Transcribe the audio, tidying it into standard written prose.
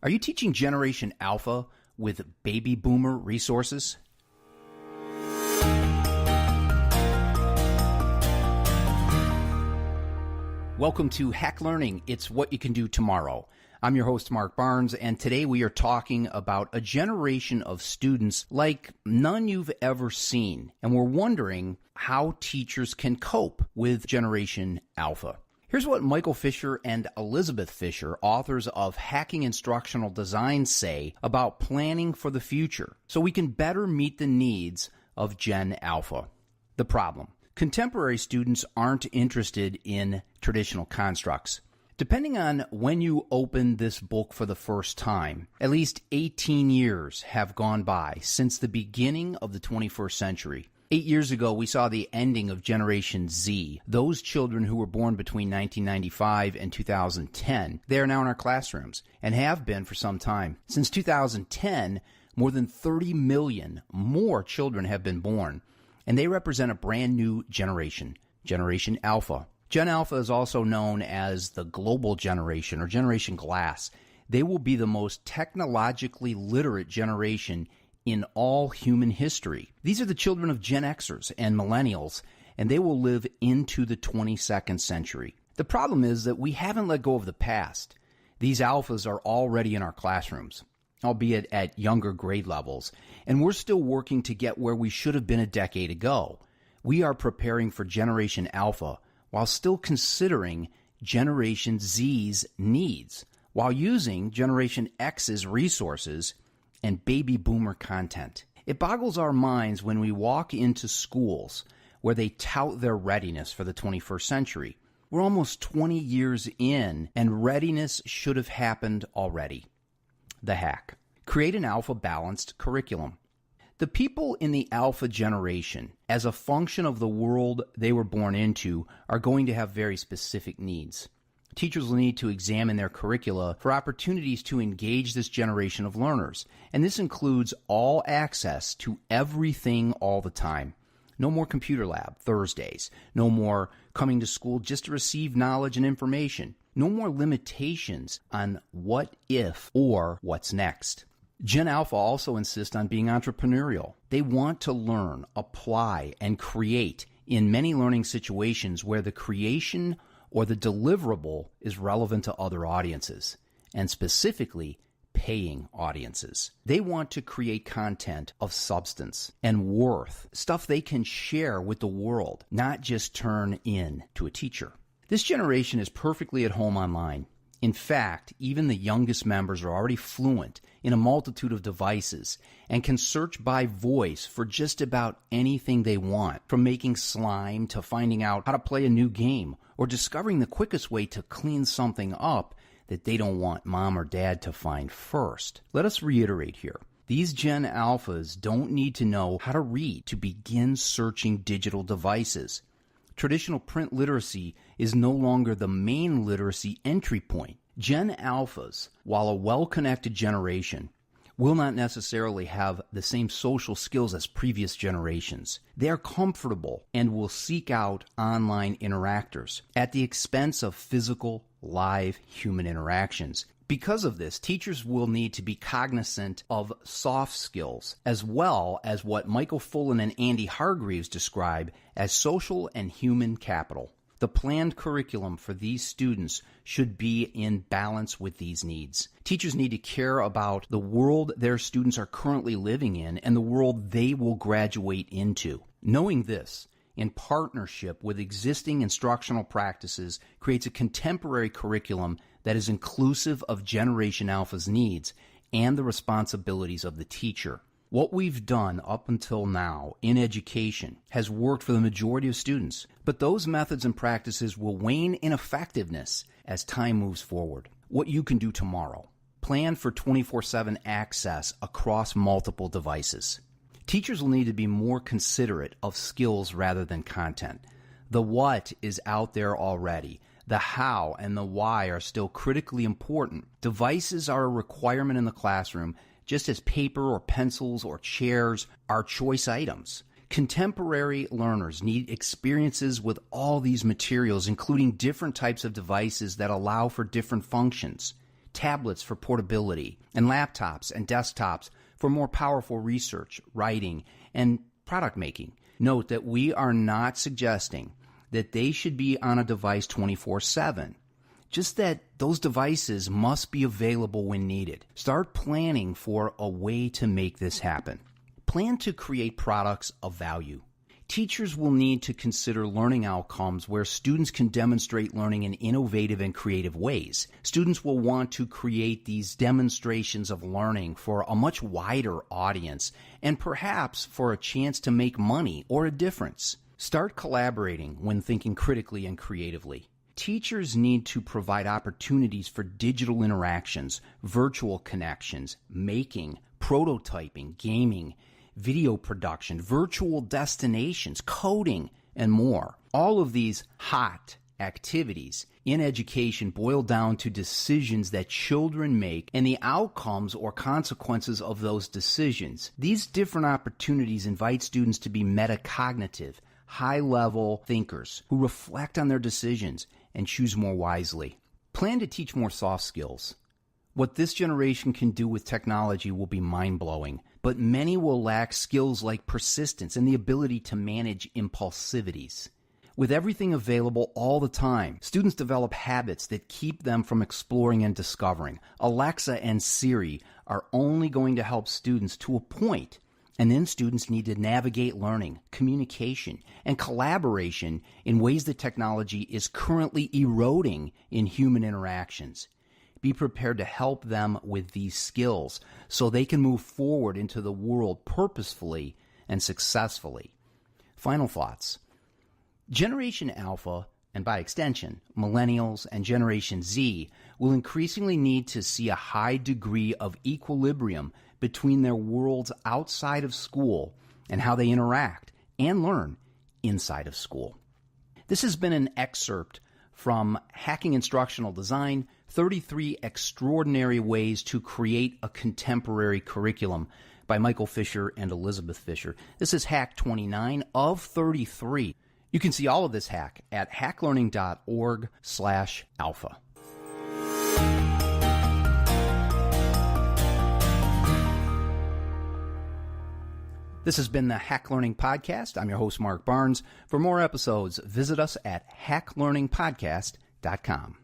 Are you teaching Generation Alpha with baby boomer resources? Welcome to Hack Learning. It's what you can do tomorrow. I'm your host, Mark Barnes, and today we are talking about a generation of students like none you've ever seen. And we're wondering how teachers can cope with Generation Alpha. Here's what Michael Fisher and Elizabeth Fisher, authors of Hacking Instructional Design, say about planning for the future so we can better meet the needs of Gen Alpha. The problem: contemporary students aren't interested in traditional constructs. Depending on when you open this book for the first time, at least 18 years have gone by since the beginning of the 21st century. 8 years ago, we saw the ending of Generation Z, those children who were born between 1995 and 2010. They are now in our classrooms and have been for some time. Since 2010, more than 30 million more children have been born, and they represent a brand new generation, Generation Alpha. Gen Alpha is also known as the global generation or Generation Glass. They will be the most technologically literate generation in all human history. These are the children of Gen Xers and Millennials, and they will live into the 22nd century. The problem is that we haven't let go of the past. These alphas are already in our classrooms, albeit at younger grade levels, and we're still working to get where we should have been a decade ago. We are preparing for Generation Alpha while still considering Generation Z's needs, while using Generation X's resources and baby boomer content. It boggles our minds when we walk into schools where they tout their readiness for the 21st century. We're almost 20 years in, and readiness should have happened already. The hack: create an alpha-balanced curriculum. The people in the alpha generation, as a function of the world they were born into, are going to have very specific needs. Teachers will need to examine their curricula for opportunities to engage this generation of learners, and this includes all access to everything all the time. No more computer lab Thursdays. No more coming to school just to receive knowledge and information. No more limitations on what if or what's next. Gen Alpha also insists on being entrepreneurial. They want to learn, apply, and create in many learning situations where the creation or the deliverable is relevant to other audiences, and specifically paying audiences. They want to create content of substance and worth, stuff they can share with the world, not just turn in to a teacher. This generation is perfectly at home online. In fact, even the youngest members are already fluent in a multitude of devices and can search by voice for just about anything they want, from making slime to finding out how to play a new game or discovering the quickest way to clean something up that they don't want mom or dad to find first. Let us reiterate here. These Gen Alphas don't need to know how to read to begin searching digital devices. Traditional print literacy is no longer the main literacy entry point. Gen Alphas, while a well-connected generation, will not necessarily have the same social skills as previous generations. They are comfortable and will seek out online interactors at the expense of physical, live human interactions. Because of this, teachers will need to be cognizant of soft skills, as well as what Michael Fullen and Andy Hargreaves describe as social and human capital. The planned curriculum for these students should be in balance with these needs. Teachers need to care about the world their students are currently living in and the world they will graduate into. Knowing this, in partnership with existing instructional practices, creates a contemporary curriculum that is inclusive of Generation Alpha's needs and the responsibilities of the teacher. What we've done up until now in education has worked for the majority of students, but those methods and practices will wane in effectiveness as time moves forward. What you can do tomorrow: plan for 24/7 access across multiple devices. Teachers will need to be more considerate of skills rather than content. The what is out there already. The how and the why are still critically important. Devices are a requirement in the classroom, just as paper or pencils or chairs are choice items. Contemporary learners need experiences with all these materials, including different types of devices that allow for different functions. tablets for portability, and laptops and desktops for more powerful research, writing, and product making. Note that we are not suggesting that they should be on a device 24/7. Just that those devices must be available when needed. Start planning for a way to make this happen. Plan to create products of value. Teachers will need to consider learning outcomes where students can demonstrate learning in innovative and creative ways. Students will want to create these demonstrations of learning for a much wider audience and perhaps for a chance to make money or a difference. Start collaborating when thinking critically and creatively. Teachers need to provide opportunities for digital interactions, virtual connections, making, prototyping, gaming, video production, virtual destinations, coding, and more. All of these hot activities in education boil down to decisions that children make and the outcomes or consequences of those decisions. These different opportunities invite students to be metacognitive, high-level thinkers who reflect on their decisions and choose more wisely. Plan to teach more soft skills. What this generation can do with technology will be mind-blowing, but many will lack skills like persistence and the ability to manage impulsivities. With everything available all the time, students develop habits that keep them from exploring and discovering. Alexa and Siri are only going to help students to a point, and then students need to navigate learning, communication, and collaboration in ways that technology is currently eroding in human interactions. Be prepared to help them with these skills so they can move forward into the world purposefully and successfully. Final thoughts. Generation Alpha, and by extension, Millennials and Generation Z, will increasingly need to see a high degree of equilibrium between their worlds outside of school and how they interact and learn inside of school. This has been an excerpt from Hacking Instructional Design, 33 Extraordinary Ways to Create a Contemporary Curriculum by Michael Fisher and Elizabeth Fisher. This is Hack 29 of 33. You can see all of this hack at hacklearning.org/alpha. This has been the Hack Learning Podcast. I'm your host, Mark Barnes. For more episodes, visit us at hacklearningpodcast.com.